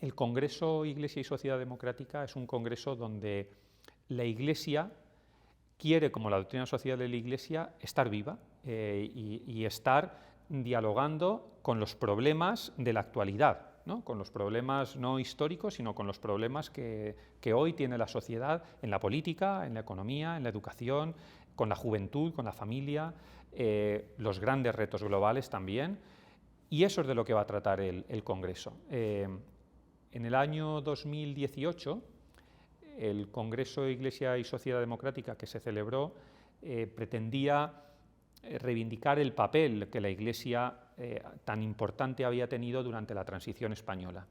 el Congreso Iglesia y Sociedad Democrática es un congreso donde la Iglesia quiere, como la doctrina social de la Iglesia, estar viva y estar dialogando con los problemas de la actualidad, ¿no? Con los problemas no históricos, sino con los problemas que hoy tiene la sociedad en la política, en la economía, en la educación, con la juventud, con la familia, los grandes retos globales también, y eso es de lo que va a tratar el Congreso. En el año 2018, el Congreso Iglesia y Sociedad Democrática que se celebró pretendía reivindicar el papel que la Iglesia tan importante había tenido durante la transición española.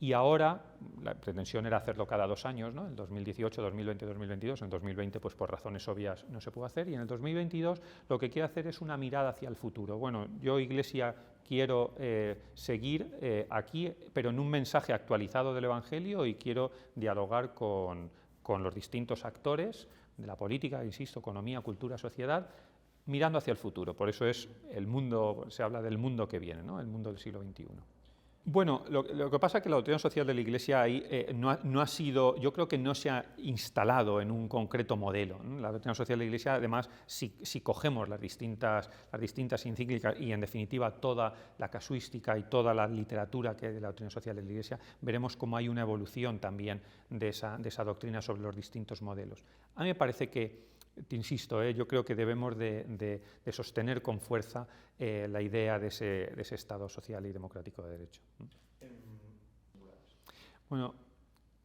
Y ahora, la pretensión era hacerlo cada 2 años, ¿no? El 2018, 2020, 2022, en 2020 pues por razones obvias no se puede hacer, y en el 2022 lo que quiere hacer es una mirada hacia el futuro. Bueno, yo Iglesia quiero seguir aquí, pero en un mensaje actualizado del Evangelio, y quiero dialogar con los distintos actores de la política, insisto, economía, cultura, sociedad, mirando hacia el futuro. Por eso es el mundo, se habla del mundo que viene, ¿no? El mundo del siglo XXI. Bueno, lo que pasa es que la doctrina social de la Iglesia ahí no ha sido, yo creo que no se ha instalado en un concreto modelo, ¿no? La doctrina social de la Iglesia, además, si cogemos las distintas encíclicas y, en definitiva, toda la casuística y toda la literatura que hay de la doctrina social de la Iglesia, veremos cómo hay una evolución también de esa doctrina sobre los distintos modelos. A mí me parece que, te insisto, yo creo que debemos de sostener con fuerza la idea de ese Estado social y democrático de derecho. Bueno,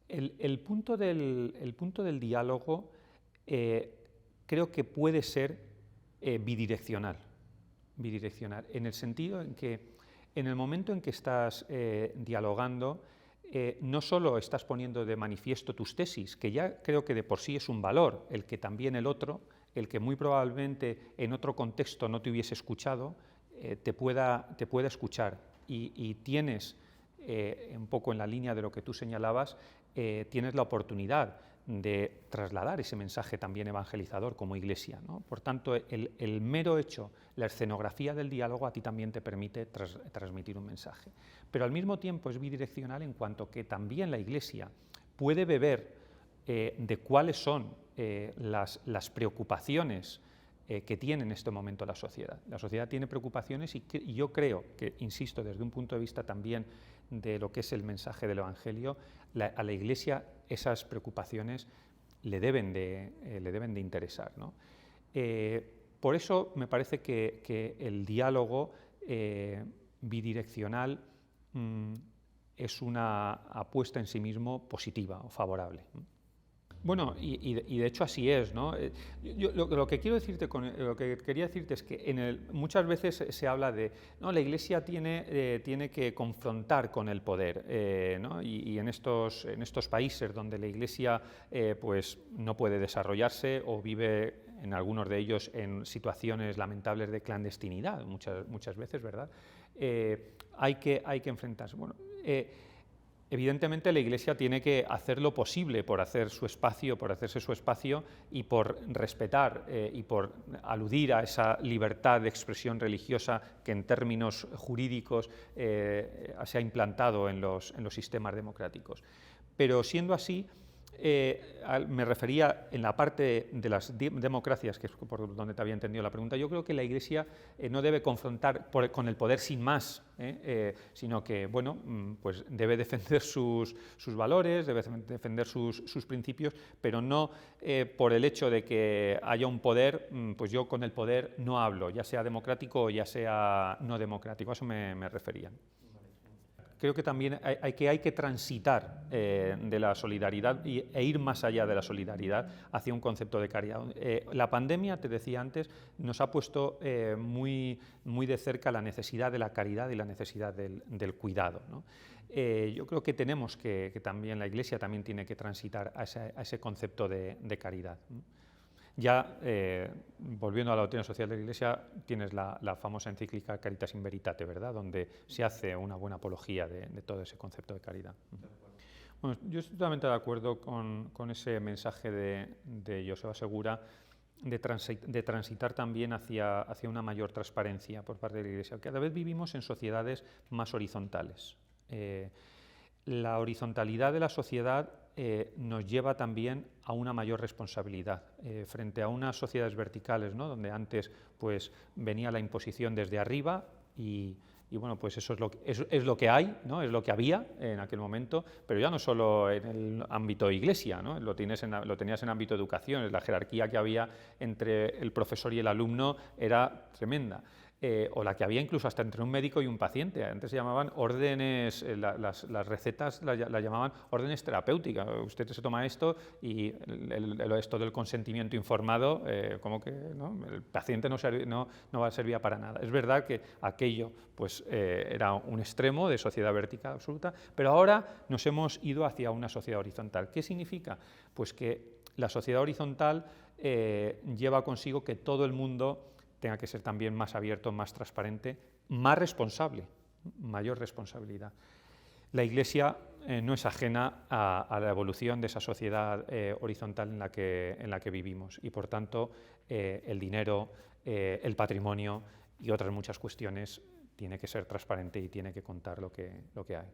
el punto del diálogo creo que puede ser bidireccional, en el sentido en que en el momento en que estás dialogando, no solo estás poniendo de manifiesto tus tesis, que ya creo que de por sí es un valor, el que también el otro, el que muy probablemente en otro contexto no te hubiese escuchado, te pueda escuchar, y tienes, un poco en la línea de lo que tú señalabas, tienes la oportunidad de trasladar ese mensaje también evangelizador como Iglesia, ¿no? Por tanto, el mero hecho, la escenografía del diálogo a ti también te permite transmitir un mensaje. Pero al mismo tiempo es bidireccional en cuanto que también la Iglesia puede beber de cuáles son las preocupaciones que tiene en este momento la sociedad. La sociedad tiene preocupaciones y yo creo que, insisto, desde un punto de vista también de lo que es el mensaje del Evangelio, a la Iglesia esas preocupaciones le deben de interesar, ¿no? Por eso me parece que el diálogo bidireccional es una apuesta en sí mismo positiva o favorable. Bueno, y de hecho así es, ¿no? Lo que quería decirte es que muchas veces se habla de, no, la Iglesia tiene que confrontar con el poder, ¿no? Y en estos países donde la Iglesia pues no puede desarrollarse o vive en algunos de ellos en situaciones lamentables de clandestinidad, muchas veces, ¿verdad? Hay que enfrentarse. Bueno, evidentemente la Iglesia tiene que hacer lo posible por hacerse su espacio y por respetar y por aludir a esa libertad de expresión religiosa que en términos jurídicos se ha implantado en los sistemas democráticos. Pero siendo así, me refería en la parte de las democracias, que es por donde te había entendido la pregunta. Yo creo que la Iglesia no debe confrontar con el poder sin más, sino que, bueno, pues debe defender sus valores, debe defender sus principios, pero no por el hecho de que haya un poder, pues yo con el poder no hablo, ya sea democrático o ya sea no democrático. A eso me refería. Creo que también hay que transitar de la solidaridad e ir más allá de la solidaridad hacia un concepto de caridad. La pandemia, te decía antes, nos ha puesto muy de cerca la necesidad de la caridad y la necesidad del cuidado, ¿no? Yo creo que tenemos que también, la Iglesia también tiene que transitar a ese concepto de caridad. Ya, volviendo a la doctrina social de la Iglesia, tienes la famosa encíclica Caritas in Veritate, ¿verdad?, donde se hace una buena apología de todo ese concepto de caridad. Bueno, yo estoy totalmente de acuerdo con ese mensaje de Joseba Segura de transitar también hacia una mayor transparencia por parte de la Iglesia. Cada vez vivimos en sociedades más horizontales. la horizontalidad de la sociedad nos lleva también a una mayor responsabilidad frente a unas sociedades verticales, ¿no? Donde antes pues, venía la imposición desde arriba y bueno, pues eso es lo que hay, ¿no? Es lo que había en aquel momento, pero ya no solo en el ámbito iglesia, ¿no? Lo tenías en ámbito educación, la jerarquía que había entre el profesor y el alumno era tremenda. O la que había incluso hasta entre un médico y un paciente. Antes se llamaban órdenes, las recetas las llamaban órdenes terapéuticas. Usted se toma esto y esto del consentimiento informado, como que ¿no? El paciente no va a servir para nada. Es verdad que aquello pues, era un extremo de sociedad vertical absoluta, pero ahora nos hemos ido hacia una sociedad horizontal. ¿Qué significa? Pues que la sociedad horizontal lleva consigo que todo el mundo tenga que ser también más abierto, más transparente, más responsable, mayor responsabilidad. La Iglesia no es ajena a la evolución de esa sociedad horizontal en la que vivimos y, por tanto, el dinero, el patrimonio y otras muchas cuestiones tiene que ser transparente y tiene que contar lo que hay.